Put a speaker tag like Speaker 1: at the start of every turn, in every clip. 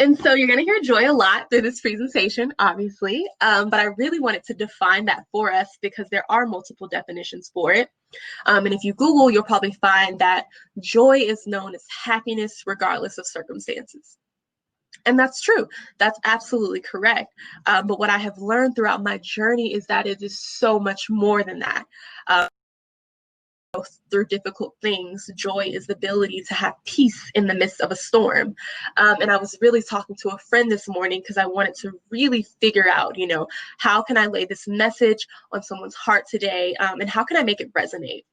Speaker 1: And so you're going to hear joy a lot through this presentation, obviously, but I really wanted to define that for us because there are multiple definitions for it. And if you Google, you'll probably find that joy is known as happiness regardless of circumstances. And that's true. That's absolutely correct. But what I have learned throughout my journey is that it is so much more than that. Through difficult things, joy is the ability to have peace in the midst of a storm. And I was really talking to a friend this morning because I wanted to really figure out, how can I lay this message on someone's heart today, and how can I make it resonate?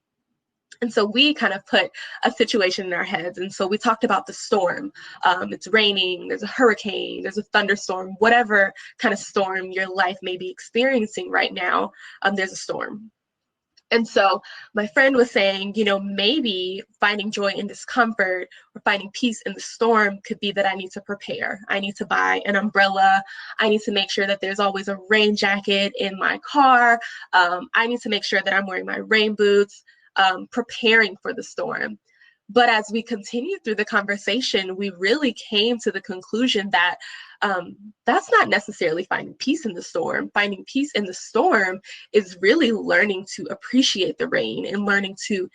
Speaker 1: And so we kind of put a situation in our heads. And so we talked about the storm. It's raining, there's a hurricane, there's a thunderstorm, whatever kind of storm your life may be experiencing right now, there's a storm. And so my friend was saying, maybe finding joy in discomfort or finding peace in the storm could be that I need to prepare. I need to buy an umbrella. I need to make sure that there's always a rain jacket in my car. I need to make sure that I'm wearing my rain boots, preparing for the storm. But as we continued through the conversation, we really came to the conclusion that that's not necessarily finding peace in the storm. Finding peace in the storm is really learning to appreciate the rain and learning to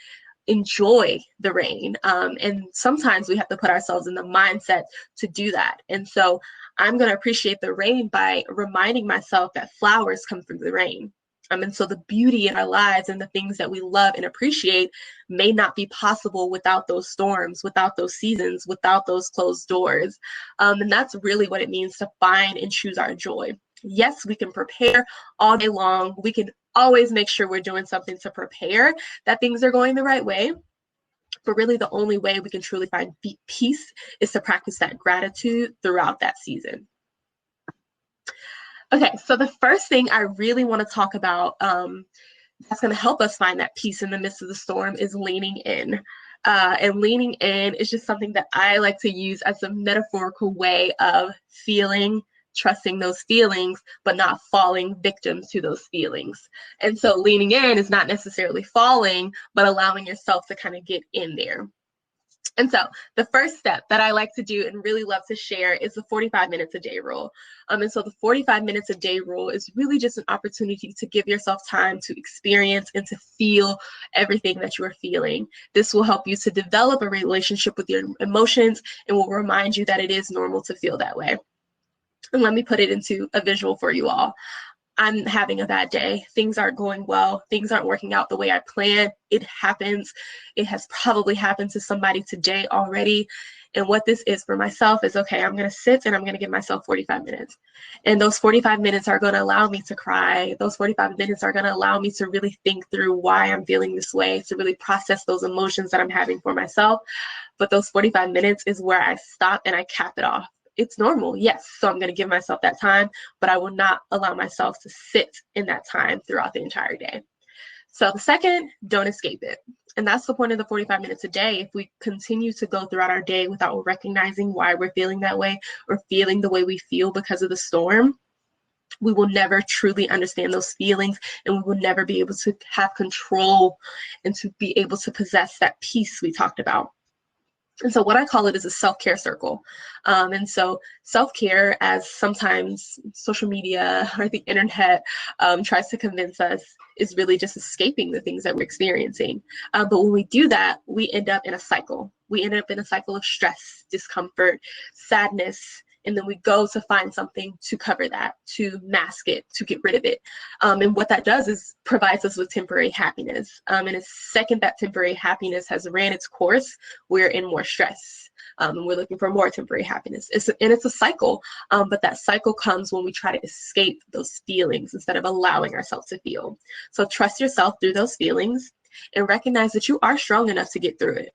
Speaker 1: enjoy the rain. And sometimes we have to put ourselves in the mindset to do that. And so I'm going to appreciate the rain by reminding myself that flowers come through the rain. And so the beauty in our lives and the things that we love and appreciate may not be possible without those storms, without those seasons, without those closed doors. And that's really what it means to find and choose our joy. Yes, we can prepare all day long. We can always make sure we're doing something to prepare that things are going the right way. But really the only way we can truly find peace is to practice that gratitude throughout that season. Okay, so the first thing I really want to talk about that's going to help us find that peace in the midst of the storm is leaning in. And leaning in is just something that I like to use as a metaphorical way of feeling, trusting those feelings, but not falling victim to those feelings. And so leaning in is not necessarily falling, but allowing yourself to kind of get in there. And so the first step that I like to do and really love to share is the 45 minutes a day rule. And so the 45 minutes a day rule is really just an opportunity to give yourself time to experience and to feel everything that you are feeling. This will help you to develop a relationship with your emotions and will remind you that it is normal to feel that way. And let me put it into a visual for you all. I'm having a bad day. Things aren't going well. Things aren't working out the way I planned. It happens. It has probably happened to somebody today already. And what this is for myself is, okay, I'm going to sit and I'm going to give myself 45 minutes. And those 45 minutes are going to allow me to cry. Those 45 minutes are going to allow me to really think through why I'm feeling this way, to really process those emotions that I'm having for myself. But those 45 minutes is where I stop and I cap it off. It's normal, yes. So I'm going to give myself that time, but I will not allow myself to sit in that time throughout the entire day. So the second, don't escape it. And that's the point of the 45 minutes a day. If we continue to go throughout our day without recognizing why we're feeling that way or feeling the way we feel because of the storm, we will never truly understand those feelings and we will never be able to have control and to be able to possess that peace we talked about. And so what I call it is a self-care circle. And so self-care, as sometimes social media or the internet tries to convince us, is really just escaping the things that we're experiencing. But when we do that, we end up in a cycle. We end up in a cycle of stress, discomfort, sadness, and then we go to find something to cover that, to mask it, to get rid of it. And what that does is provides us with temporary happiness. And the second that temporary happiness has ran its course, we're in more stress. And we're looking for more temporary happiness. It's a cycle, but that cycle comes when we try to escape those feelings instead of allowing ourselves to feel. So trust yourself through those feelings and recognize that you are strong enough to get through it.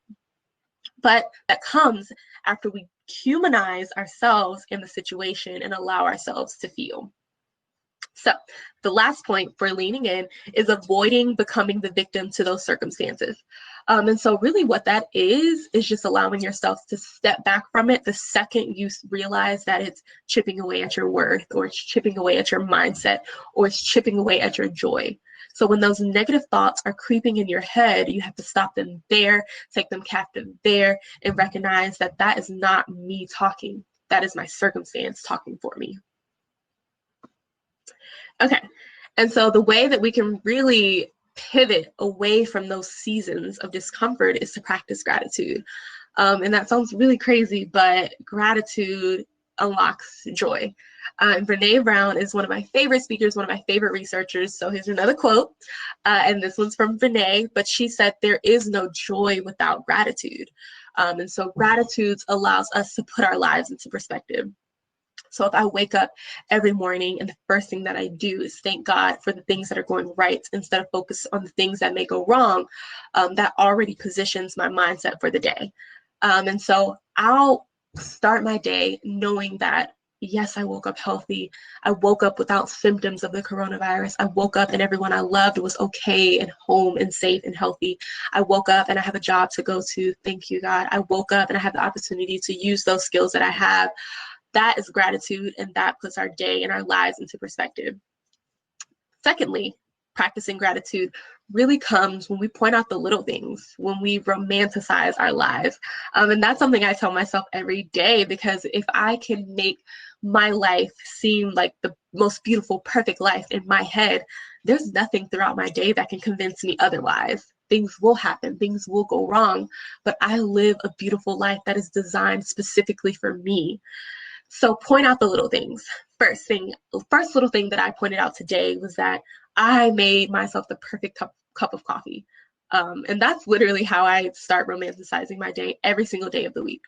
Speaker 1: But that comes after we humanize ourselves in the situation and allow ourselves to feel. So the last point for leaning in is avoiding becoming the victim to those circumstances. And so really what that is just allowing yourself to step back from it the second you realize that it's chipping away at your worth, or it's chipping away at your mindset, or it's chipping away at your joy. So when those negative thoughts are creeping in your head, you have to stop them there, take them captive there, and recognize that that is not me talking. that is my circumstance talking for me. Okay, and so the way that we can really pivot away from those seasons of discomfort is to practice gratitude. And that sounds really crazy, but gratitude unlocks joy. Brene Brown is one of my favorite speakers, one of my favorite researchers. So here's another quote, and this one's from Brene, but she said, "There is no joy without gratitude." And so gratitude allows us to put our lives into perspective. So if I wake up every morning and the first thing that I do is thank God for the things that are going right instead of focus on the things that may go wrong, that already positions my mindset for the day. And so I'll start my day knowing that, yes, I woke up healthy. I woke up without symptoms of the coronavirus. I woke up and everyone I loved was okay and home and safe and healthy. I woke up and I have a job to go to. Thank you, God. I woke up and I have the opportunity to use those skills that I have. That is gratitude, and that puts our day and our lives into perspective. Secondly, practicing gratitude really comes when we point out the little things, when we romanticize our lives. And that's something I tell myself every day, because if I can make my life seem like the most beautiful, perfect life in my head, there's nothing throughout my day that can convince me otherwise. Things will happen, things will go wrong, but I live a beautiful life that is designed specifically for me. So point out the little things. First little thing that I pointed out today was that I made myself the perfect cup of coffee. And that's literally how I start romanticizing my day every single day of the week.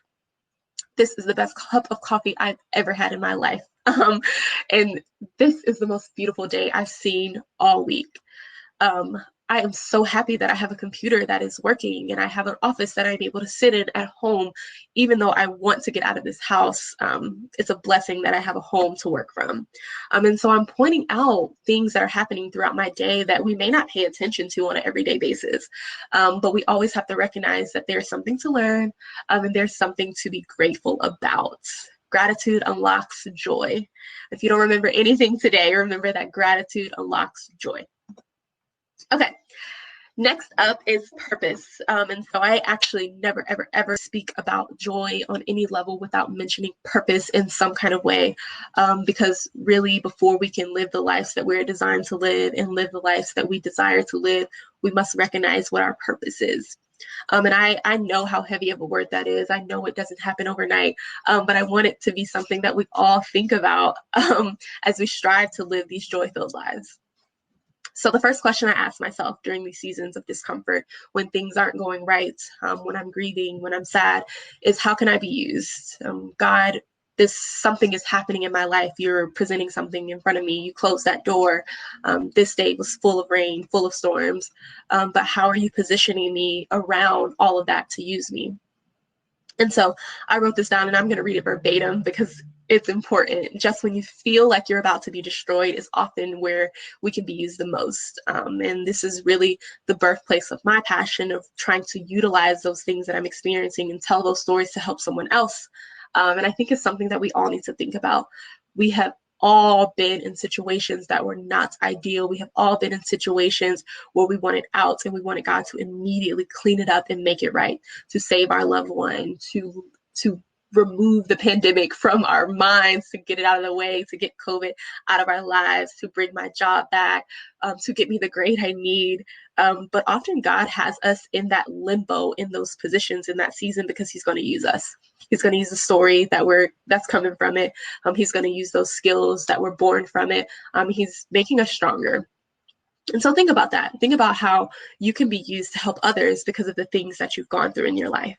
Speaker 1: This is the best cup of coffee I've ever had in my life. And this is the most beautiful day I've seen all week. I am so happy that I have a computer that is working and I have an office that I'm able to sit in at home, even though I want to get out of this house. It's a blessing that I have a home to work from. And so I'm pointing out things that are happening throughout my day that we may not pay attention to on an everyday basis. But we always have to recognize that there's something to learn, and there's something to be grateful about. Gratitude unlocks joy. If you don't remember anything today, remember that gratitude unlocks joy. Okay, next up is purpose. And so I actually never, ever, ever speak about joy on any level without mentioning purpose in some kind of way. Because really, before we can live the lives that we're designed to live and live the lives that we desire to live, we must recognize what our purpose is. And I know how heavy of a word that is. I know it doesn't happen overnight, but I want it to be something that we all think about as we strive to live these joy-filled lives. So the first question I ask myself during these seasons of discomfort, when things aren't going right, when I'm grieving, when I'm sad, is how can I be used? God, something is happening in my life. You're presenting something in front of me. You closed that door. This day was full of rain, full of storms. But how are you positioning me around all of that to use me? And so I wrote this down and I'm going to read it verbatim because it's important. Just when you feel like you're about to be destroyed is often where we can be used the most. And this is really the birthplace of my passion of trying to utilize those things that I'm experiencing and tell those stories to help someone else. And I think it's something that we all need to think about. We have all been in situations that were not ideal. We have all been in situations where we wanted out and we wanted God to immediately clean it up and make it right, to save our loved one, to remove the pandemic from our minds, to get it out of the way, to get COVID out of our lives, to bring my job back, to get me the grade I need. But often God has us in that limbo, in those positions, in that season, because he's going to use us. He's going to use the story that's coming from it. He's going to use those skills that were born from it. He's making us stronger. And so think about that. Think about how you can be used to help others because of the things that you've gone through in your life.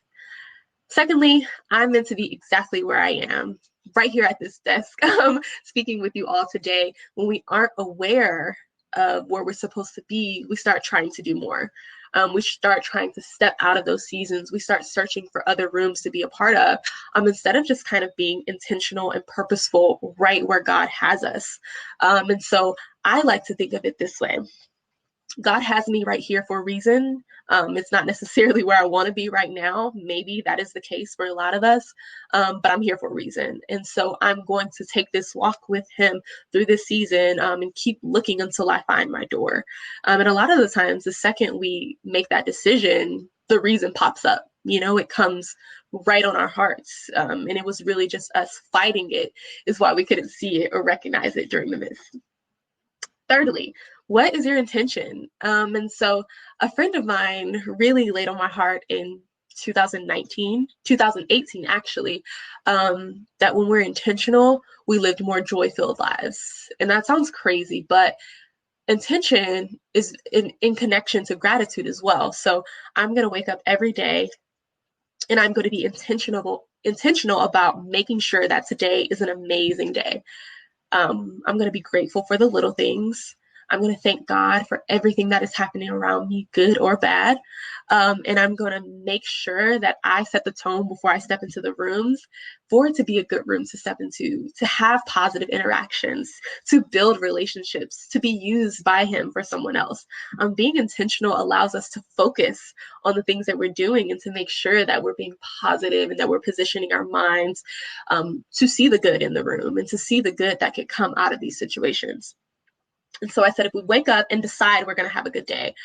Speaker 1: Secondly, I'm meant to be exactly where I am, right here at this desk, speaking with you all today. When we aren't aware of where we're supposed to be, we start trying to do more. We start trying to step out of those seasons. We start searching for other rooms to be a part of, instead of just kind of being intentional and purposeful right where God has us. And so I like to think of it this way. God has me right here for a reason. It's not necessarily where I want to be right now. Maybe that is the case for a lot of us, but I'm here for a reason. And so I'm going to take this walk with him through this season and keep looking until I find my door. And a lot of the times, the second we make that decision, the reason pops up. It comes right on our hearts. And it was really just us fighting it is why we couldn't see it or recognize it during the mist. Thirdly, what is your intention? And so a friend of mine really laid on my heart in 2018 actually, that when we're intentional, we lived more joy-filled lives. And that sounds crazy, but intention is in connection to gratitude as well. So I'm going to wake up every day and I'm going to be intentional about making sure that today is an amazing day. I'm going to be grateful for the little things. I'm going to thank God for everything that is happening around me, good or bad. And I'm going to make sure that I set the tone before I step into the rooms for it to be a good room to step into, to have positive interactions, to build relationships, to be used by Him for someone else. Being intentional allows us to focus on the things that we're doing and to make sure that we're being positive and that we're positioning our minds to see the good in the room and to see the good that could come out of these situations. And so I said, if we wake up and decide we're going to have a good day,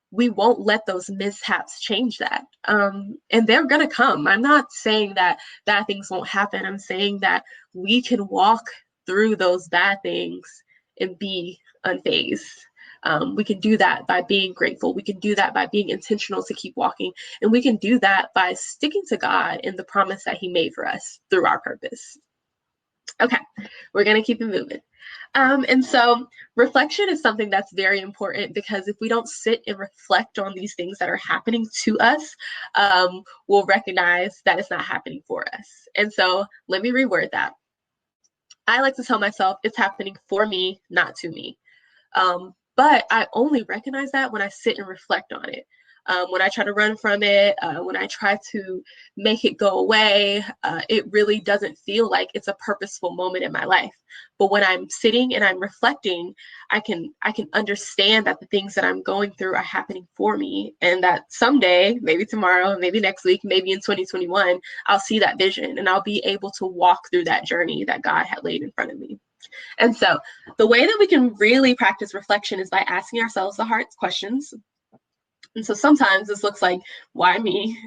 Speaker 1: we won't let those mishaps change that. And they're going to come. I'm not saying that bad things won't happen. I'm saying that we can walk through those bad things and be unfazed. We can do that by being grateful. We can do that by being intentional to keep walking. And we can do that by sticking to God and the promise that He made for us through our purpose. Okay, we're going to keep it moving. And so reflection is something that's very important, because if we don't sit and reflect on these things that are happening to us, we'll recognize that it's not happening for us. And so let me reword that. I like to tell myself it's happening for me, not to me. But I only recognize that when I sit and reflect on it. When I try to run from it, when I try to make it go away, it really doesn't feel like it's a purposeful moment in my life. But when I'm sitting and I'm reflecting, I can understand that the things that I'm going through are happening for me, and that someday, maybe tomorrow, maybe next week, maybe in 2021, I'll see that vision and I'll be able to walk through that journey that God had laid in front of me. And so the way that we can really practice reflection is by asking ourselves the hard questions. And so sometimes this looks like, why me?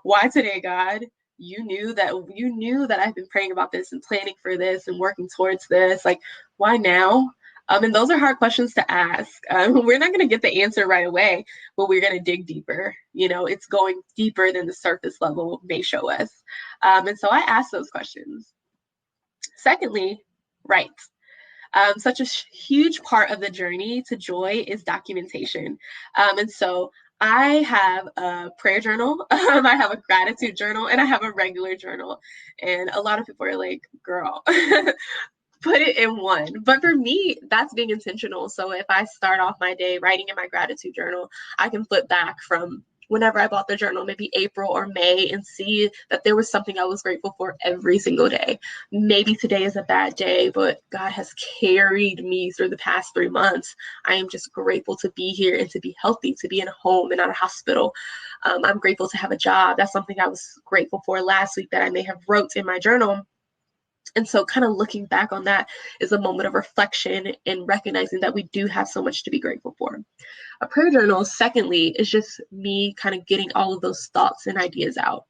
Speaker 1: Why today, God? You knew that I've been praying about this and planning for this and working towards this. Like, why now? And those are hard questions to ask. We're not going to get the answer right away, but we're going to dig deeper. It's going deeper than the surface level may show us. And so I ask those questions. Secondly, write. Such a huge part of the journey to joy is documentation. And so I have a prayer journal, I have a gratitude journal, and I have a regular journal. And a lot of people are like, girl, put it in one. But for me, that's being intentional. So if I start off my day writing in my gratitude journal, I can flip back from whenever I bought the journal, maybe April or May, and see that there was something I was grateful for every single day. Maybe today is a bad day, but God has carried me through the past 3 months. I am just grateful to be here and to be healthy, to be in a home and not a hospital. I'm grateful to have a job. That's something I was grateful for last week that I may have wrote in my journal. And so kind of looking back on that is a moment of reflection and recognizing that we do have so much to be grateful for. A prayer journal, secondly, is just me kind of getting all of those thoughts and ideas out.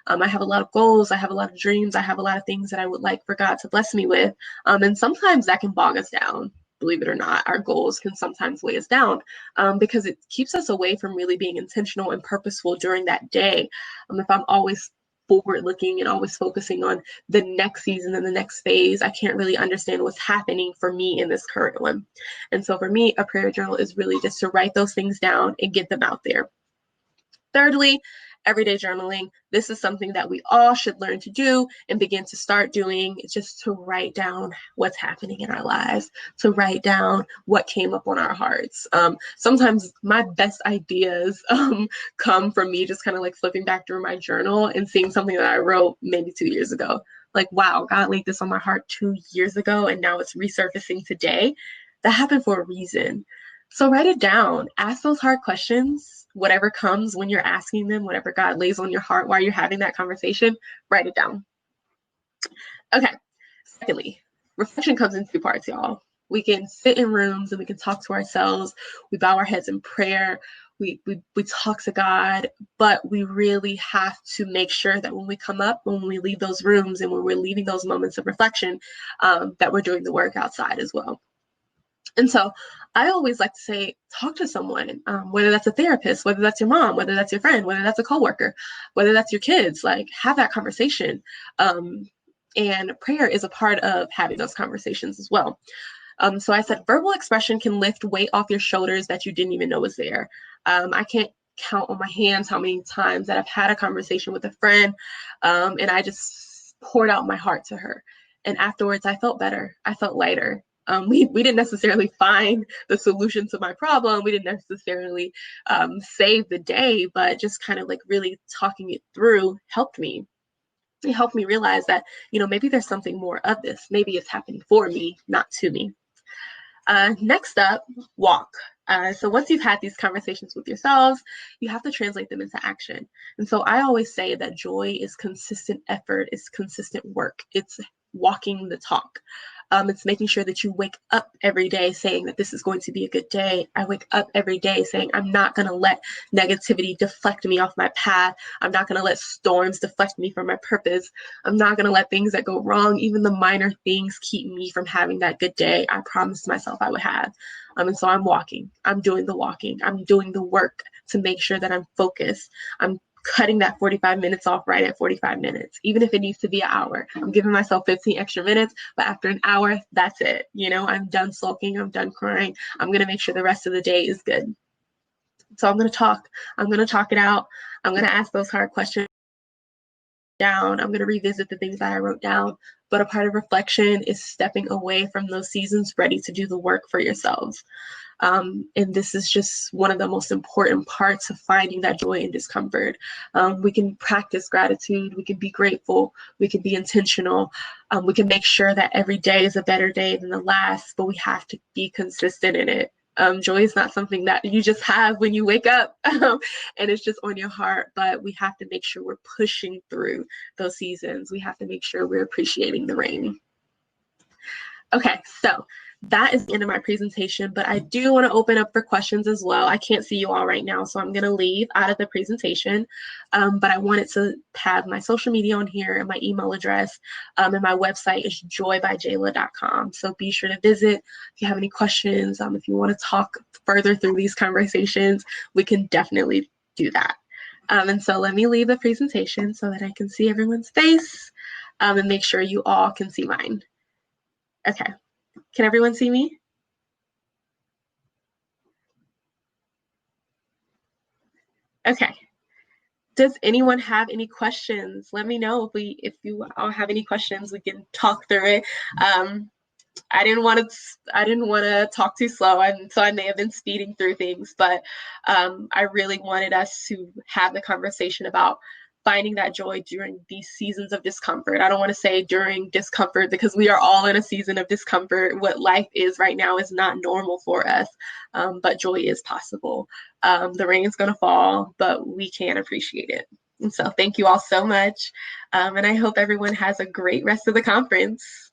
Speaker 1: I have a lot of goals. I have a lot of dreams. I have a lot of things that I would like for God to bless me with. And sometimes that can bog us down. Believe it or not, our goals can sometimes weigh us down because it keeps us away from really being intentional and purposeful during that day. If I'm always forward looking and always focusing on the next season and the next phase, I can't really understand what's happening for me in this current one. And so for me, a prayer journal is really just to write those things down and get them out there. Thirdly, everyday journaling. This is something that we all should learn to do and begin to start doing. It's just to write down what's happening in our lives, to write down what came up on our hearts. Sometimes my best ideas come from me just kind of like flipping back through my journal and seeing something that I wrote maybe 2 years ago. Like, wow, God laid this on my heart 2 years ago and now it's resurfacing today. That happened for a reason. So write it down. Ask those hard questions. Whatever comes when you're asking them, whatever God lays on your heart while you're having that conversation, write it down. Okay. Secondly, reflection comes in 2 parts, y'all. We can sit in rooms and we can talk to ourselves. We bow our heads in prayer, we talk to God, but we really have to make sure that when we come up, when we leave those rooms, and when we're leaving those moments of reflection, that we're doing the work outside as well. And so I always like to say, talk to someone, whether that's a therapist, whether that's your mom, whether that's your friend, whether that's a coworker, whether that's your kids, like have that conversation. And prayer is a part of having those conversations as well. So I said, verbal expression can lift weight off your shoulders that you didn't even know was there. I can't count on my hands how many times that I've had a conversation with a friend, and I just poured out my heart to her. And afterwards, I felt better. I felt lighter. We didn't necessarily find the solution to my problem. We didn't necessarily save the day, but just kind of like really talking it through helped me. It helped me realize that, maybe there's something more of this. Maybe it's happening for me, not to me. Next up, walk. So once you've had these conversations with yourselves, you have to translate them into action. And so I always say that joy is consistent effort, it's consistent work, it's walking the talk. It's making sure that you wake up every day saying that this is going to be a good day. I wake up every day saying I'm not going to let negativity deflect me off my path. I'm not going to let storms deflect me from my purpose. I'm not going to let things that go wrong, even the minor things, keep me from having that good day I promised myself I would have. And so I'm walking. I'm doing the walking. I'm doing the work to make sure that I'm focused. I'm cutting that 45 minutes off right at 45 minutes, even if it needs to be an hour. I'm giving myself 15 extra minutes, but after an hour, that's it. I'm done sulking. I'm done crying. I'm going to make sure the rest of the day is good. So I'm going to talk. I'm going to talk it out. I'm going to ask those hard questions down. I'm going to revisit the things that I wrote down. But a part of reflection is stepping away from those seasons, ready to do the work for yourselves. And this is just one of the most important parts of finding that joy in discomfort. We can practice gratitude. We can be grateful. We can be intentional. We can make sure that every day is a better day than the last, but we have to be consistent in it. Joy is not something that you just have when you wake up and it's just on your heart, but we have to make sure we're pushing through those seasons. We have to make sure we're appreciating the rain. Okay, so that is the end of my presentation, but I do want to open up for questions as well. I can't see you all right now, so I'm going to leave out of the presentation, but I wanted to have my social media on here and my email address, and my website is joybyjayla.com, so be sure to visit if you have any questions. If you want to talk further through these conversations, we can definitely do that. And so let me leave the presentation so that I can see everyone's face, and make sure you all can see mine. Okay. Can everyone see me? Okay. Does anyone have any questions? Let me know if you all have any questions. We can talk through it. I didn't want to talk too slow, and so I may have been speeding through things, but I really wanted us to have the conversation about finding that joy during these seasons of discomfort. I don't want to say during discomfort because we are all in a season of discomfort. What life is right now is not normal for us, but joy is possible. The rain is going to fall, but we can appreciate it. And so thank you all so much. And I hope everyone has a great rest of the conference.